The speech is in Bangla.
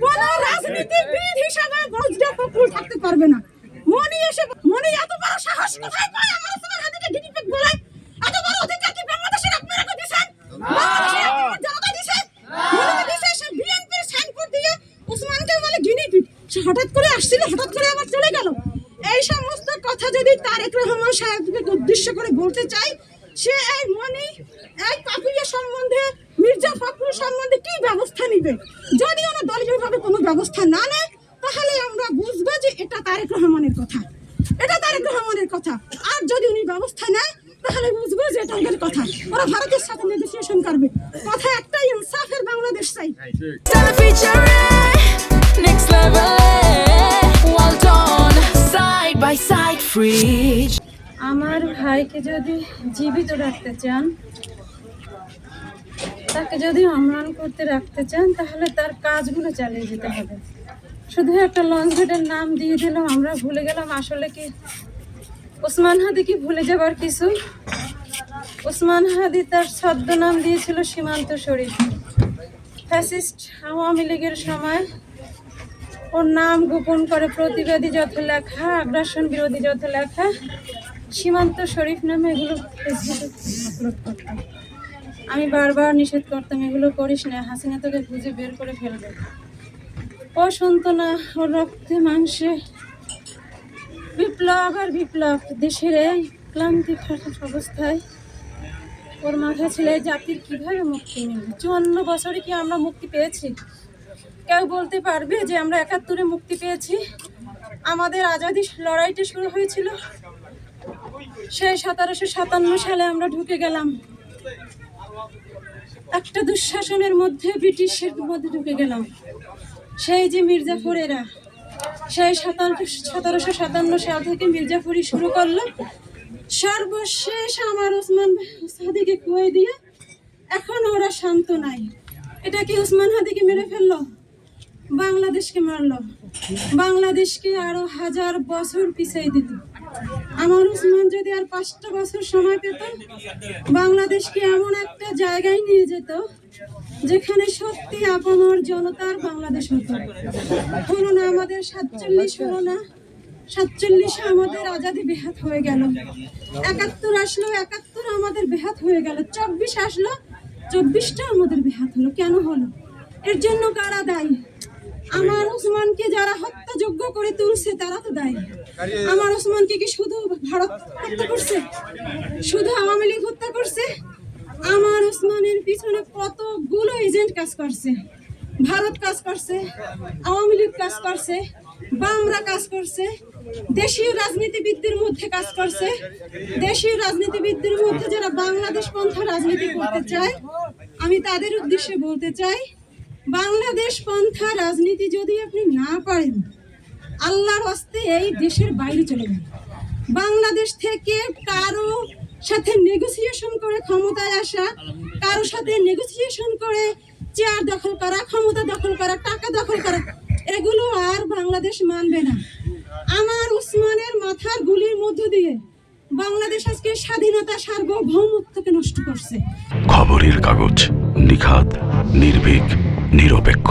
কোন রাজনীতিবিদ হিসাবে মির্জা ফখরুল থাকতে পারবে না। মনি এত বড় সাহস কোথায় পায় আমার ওসমান হাদিকে গিনিপিগ বলে? এত বড় অধিকার কি বাংলাদেশের আপনারা কো দিবেন? বাংলাদেশের জনতা দিছে? মনিকে দিছে সে বিএনপির সাইনবোর্ড দিয়ে ওসমানকে বলে গিনিপিগ। সে হঠাৎ করে আসছিল, হঠাৎ করে আবার চলে গেল। এই সমস্ত কথা যদি তারেক রহমান সাহেবকে উদ্দেশ্য করে বলতে চাই, সে এই মনি এই পাপিয়া সম্বন্ধে মির্জা ফখরুল সম্বন্ধে কি ব্যবস্থা নিবে? যদি ওরা দলীয়ভাবে কোনো ব্যবস্থা না নেয় তাহলে আমরা বুঝবো যে এটা তারেক রহমানের কথা, এটা তারেক রহমানের কথা। আর যদি উনি ব্যবস্থা নেয় তাহলে বুঝবো যে এটা ওদের কথা। ওরা ভারতের সাথে নেগোসিয়েশন করবে। কথা একটাই, ইনসাফের বাংলাদেশ চাই। Next level, well done, side by side, free. আমার ভাইকে যদি জীবিত রাখতে চান, তাকে যদি অম্লান করতে রাখতে চান, তাহলে তার কাজগুলো চালিয়ে যেতে হবে। শুধু একটা লঞ্চ ঘাটের নাম দিয়ে দিলাম, আমরা ভুলে গেলাম আসলে কি ওসমান হাদি কি ভুলে যাবার কিছু? ওসমান হাদি তার ছদ্মনাম দিয়েছিল সীমান্ত শরীফ। ফ্যাসিস্ট আওয়ামী লীগের সময় ওর নাম গোপন করে প্রতিবাদী যত লেখা, আগ্রাসন বিরোধী যত লেখা, সীমান্ত শরীফ নামে এগুলো ফেসবুকে আপলোড করতাম। আমি বারবার নিষেধ করতাম, এগুলো করিস না, হাসিনা তোকে খুঁজে বের করে ফেলবে। ও শুনতো না। ওর রক্তে মাংসে বিপ্লব আর বিপ্লব। দেশের এই ক্লান্তি অবস্থায় ওর মাথায় ছিল এই জাতির কীভাবে মুক্তি মিলবে। 54 বছরে কি আমরা মুক্তি পেয়েছি? কেউ বলতে পারবে যে আমরা 71-এ মুক্তি পেয়েছি? আমাদের আজাদি লড়াইটা শুরু হয়েছিল সেই 1757 সালে। আমরা ঢুকে গেলাম একটা দুঃশাসনের মধ্যে, ব্রিটিশের মধ্যে ঢুকে গেলাম। সেই যে মির্জাফরেরা সেই 1757 সাল থেকে মির্জাফরি শুরু করলো। সর্বশেষ আমার ওসমান হাদিকে কুয়ে দিয়ে এখন ওরা শান্ত নাই। এটা কি ওসমান হাদিকে মেরে ফেললো? বাংলাদেশকে মারলো। বাংলাদেশকে আরো 1000 বছর পিছিয়ে দিত। আমার ওসমান যদি আর 5টা বছর সময় পেত, বাংলাদেশকে এমন একটা জায়গায় নিয়ে যেত যেখানে সত্যি আপামর জনতার বাংলাদেশ হতো। হলো না আমাদের 47, হলো না 47 আমাদের আজাদি বেহাত হয়ে গেল। 71 আসলো, 71 আমাদের বেহাত হয়ে গেল। 24 আসলো, 24টা আমাদের বেহাত হলো। কেন হলো? এর জন্য কারা দায়ী? আমার ওসমানকে যারা হত্যাযোগ্য করে তুলছে তারা তো দায়ী। আমার ওসমানকে কি শুধু ভারত হত্যা করছে? শুধু আওয়ামী লীগ হত্যা করছে? আমার ওসমানের পিছনে কতগুলো এজেন্ট কাজ করছে। ভারত কাজ করছে, আওয়ামী লীগ কাজ করছে, বামরা কাজ করছে, দেশীয় রাজনীতিবিদদের মধ্যে কাজ করছে। দেশীয় রাজনীতিবিদদের মধ্যে যারা বাংলাদেশ পন্থা রাজনীতি করতে চায়, আমি তাদের উদ্দেশ্যে বলতে চাই, বাংলাদেশ পন্থা রাজনীতি যদি আপনি না পারেন, আল্লাহর হস্তে এই দেশের বাইরে চলে যান। বাংলাদেশ থেকে কারো সাথে নেগোসিয়েশন করে ক্ষমতায় আসা, কারো সাথে নেগোসিয়েশন করে চেয়ার দখল করা, ক্ষমতা দখল করা, টাকা দখল করা, এগুলো আর বাংলাদেশ মানবে না। আমার ওসমানের মাথার গুলির মধ্য দিয়ে বাংলাদেশ আজকে স্বাধীনতা সার্বভৌমত্বকে নষ্ট করছে। খবরের কাগজ, নিখাত, নির্ভীক, নিরপেক্ষ।